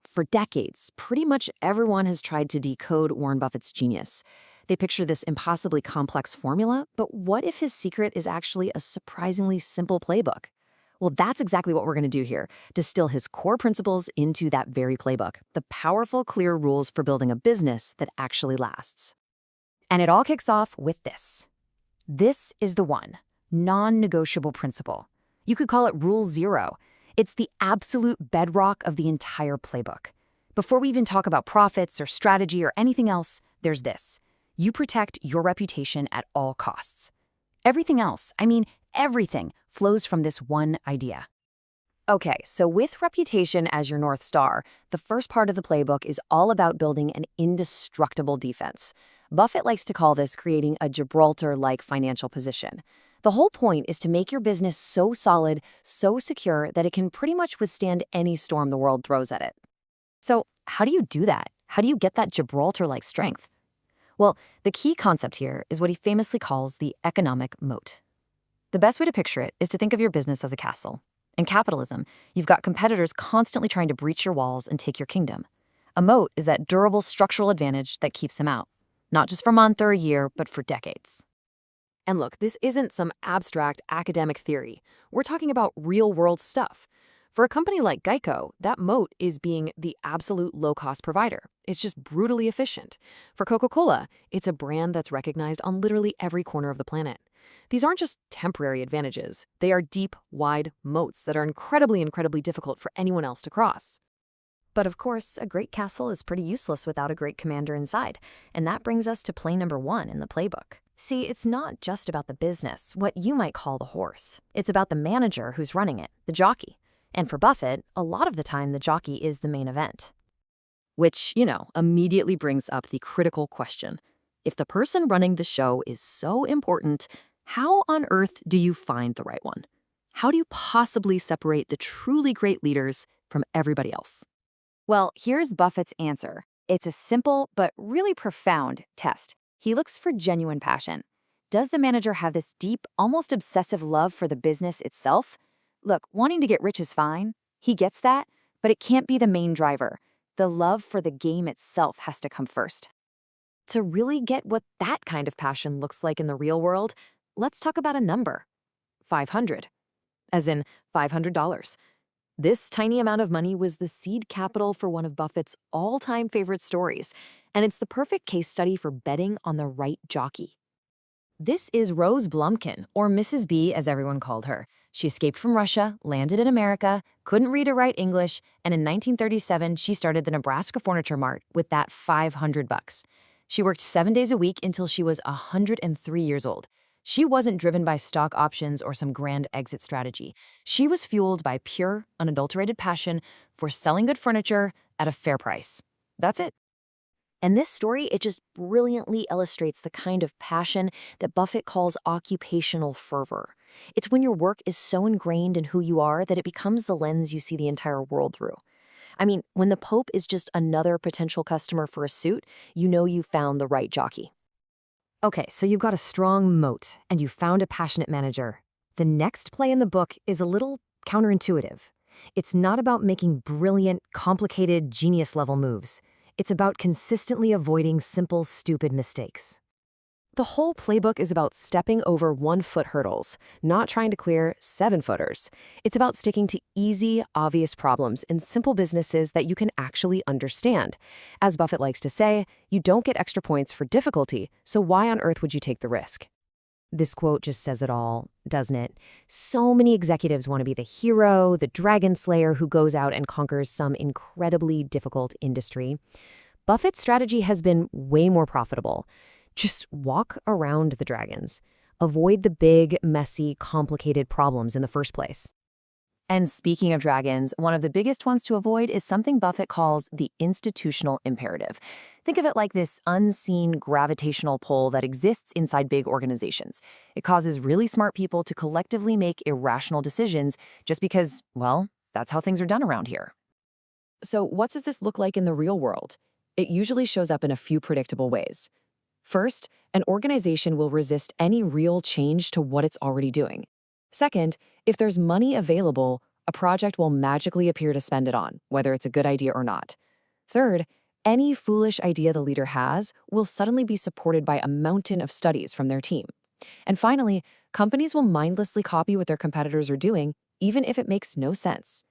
For decades, pretty much everyone has tried to decode Warren Buffett's genius. They picture this impossibly complex formula, but what if his secret is actually a surprisingly simple playbook? Well, that's exactly what we're going to do here, distill his core principles into that very playbook, the powerful, clear rules for building a business that actually lasts. And it all kicks off with this. This is the one, non-negotiable principle. You could call it Rule Zero. It's the absolute bedrock of the entire playbook. Before we even talk about profits or strategy or anything else, there's this. You protect your reputation at all costs. Everything else, everything, flows from this one idea. Okay, so with reputation as your North Star, the first part of the playbook is all about building an indestructible defense. Buffett likes to call this creating a Gibraltar-like financial position. The whole point is to make your business so solid, so secure, that it can pretty much withstand any storm the world throws at it. So how do you do that? How do you get that Gibraltar-like strength? Well, the key concept here is what he famously calls the economic moat. The best way to picture it is to think of your business as a castle. In capitalism, you've got competitors constantly trying to breach your walls and take your kingdom. A moat is that durable structural advantage that keeps them out, not just for a month or a year, but for decades. And look, this isn't some abstract academic theory. We're talking about real-world stuff. For a company like Geico, that moat is being the absolute low-cost provider. It's just brutally efficient. For Coca-Cola, it's a brand that's recognized on literally every corner of the planet. These aren't just temporary advantages. They are deep, wide moats that are incredibly difficult for anyone else to cross. But of course, a great castle is pretty useless without a great commander inside. And that brings us to play number one in the playbook. See, it's not just about the business, what you might call the horse. It's about the manager who's running it, the jockey. And for Buffett, a lot of the time the jockey is the main event. Which, immediately brings up the critical question. If the person running the show is so important, how on earth do you find the right one? How do you possibly separate the truly great leaders from everybody else? Well, here's Buffett's answer. It's a simple but really profound test. He looks for genuine passion. Does the manager have this deep, almost obsessive love for the business itself? Look, wanting to get rich is fine. He gets that, but it can't be the main driver. The love for the game itself has to come first. To really get what that kind of passion looks like in the real world, let's talk about a number. 500. As in $500. This tiny amount of money was the seed capital for one of Buffett's all-time favorite stories, and it's the perfect case study for betting on the right jockey. This is Rose Blumkin, or Mrs. B as everyone called her. She escaped from Russia, landed in America, couldn't read or write English, and in 1937 she started the Nebraska Furniture Mart with that $500. She worked 7 days a week until she was 103 years old. She wasn't driven by stock options or some grand exit strategy. She was fueled by pure, unadulterated passion for selling good furniture at a fair price. That's it. And this story, it just brilliantly illustrates the kind of passion that Buffett calls occupational fervor. It's when your work is so ingrained in who you are that it becomes the lens you see the entire world through. When the Pope is just another potential customer for a suit, you know you found the right jockey. Okay, so you've got a strong moat, and you found a passionate manager. The next play in the book is a little counterintuitive. It's not about making brilliant, complicated, genius-level moves. It's about consistently avoiding simple, stupid mistakes. The whole playbook is about stepping over 1-foot hurdles, not trying to clear 7-footers. It's about sticking to easy, obvious problems in simple businesses that you can actually understand. As Buffett likes to say, you don't get extra points for difficulty, so why on earth would you take the risk? This quote just says it all, doesn't it? So many executives want to be the hero, the dragon slayer who goes out and conquers some incredibly difficult industry. Buffett's strategy has been way more profitable. Just walk around the dragons. Avoid the big, messy, complicated problems in the first place. And speaking of dragons, one of the biggest ones to avoid is something Buffett calls the institutional imperative. Think of it like this unseen gravitational pull that exists inside big organizations. It causes really smart people to collectively make irrational decisions just because, well, that's how things are done around here. So what does this look like in the real world? It usually shows up in a few predictable ways. First, an organization will resist any real change to what it's already doing. Second, if there's money available, A project will magically appear to spend it on, whether it's a good idea or not. Third, any foolish idea the leader has will suddenly be supported by a mountain of studies from their team. And finally, companies will mindlessly copy what their competitors are doing, even if it makes no sense.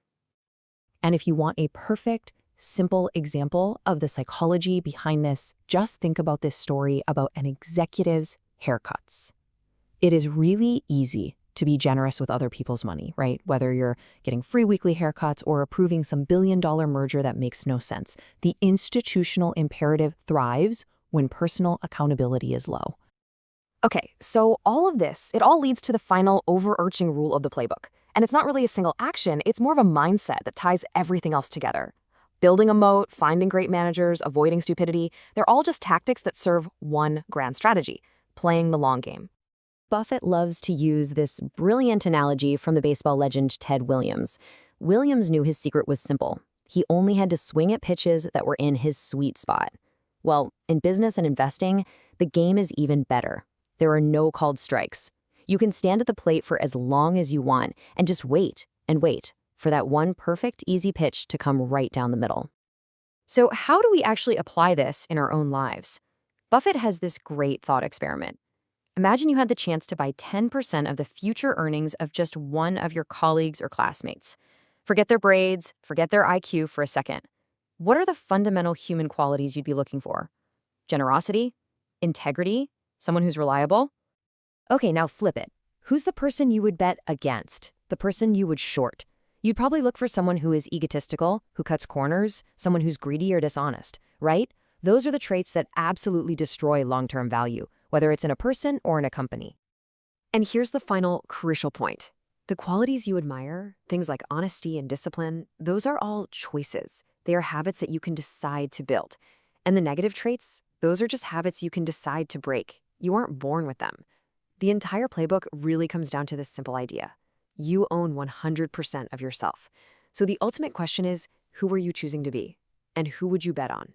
And if you want a perfect, simple example of the psychology behind this, just think about this story about an executive's haircuts. It is really easy to be generous with other people's money, right? Whether you're getting free weekly haircuts or approving some billion-dollar merger that makes no sense. The institutional imperative thrives when personal accountability is low. Okay, so all of this, it all leads to the final overarching rule of the playbook. And it's not really a single action, it's more of a mindset that ties everything else together. Building a moat, finding great managers, avoiding stupidity, they're all just tactics that serve one grand strategy: playing the long game. Buffett loves to use this brilliant analogy from the baseball legend Ted Williams. Williams knew his secret was simple. He only had to swing at pitches that were in his sweet spot. Well, in business and investing, the game is even better. There are no called strikes. You can stand at the plate for as long as you want and just wait and wait for that one perfect, easy pitch to come right down the middle. So how do we actually apply this in our own lives? Buffett has this great thought experiment. Imagine you had the chance to buy 10% of the future earnings of just one of your colleagues or classmates. Forget their braids, forget their IQ for a second. What are the fundamental human qualities you'd be looking for? Generosity? Integrity? Someone who's reliable? Okay, now flip it. Who's the person you would bet against? The person you would short? You'd probably look for someone who is egotistical, who cuts corners, someone who's greedy or dishonest, right? Those are the traits that absolutely destroy long-term value, whether it's in a person or in a company. And here's the final crucial point. The qualities you admire, things like honesty and discipline, those are all choices. They are habits that you can decide to build. And the negative traits, those are just habits you can decide to break. You aren't born with them. The entire playbook really comes down to this simple idea. You own 100% of yourself. So the ultimate question is, who are you choosing to be? And who would you bet on?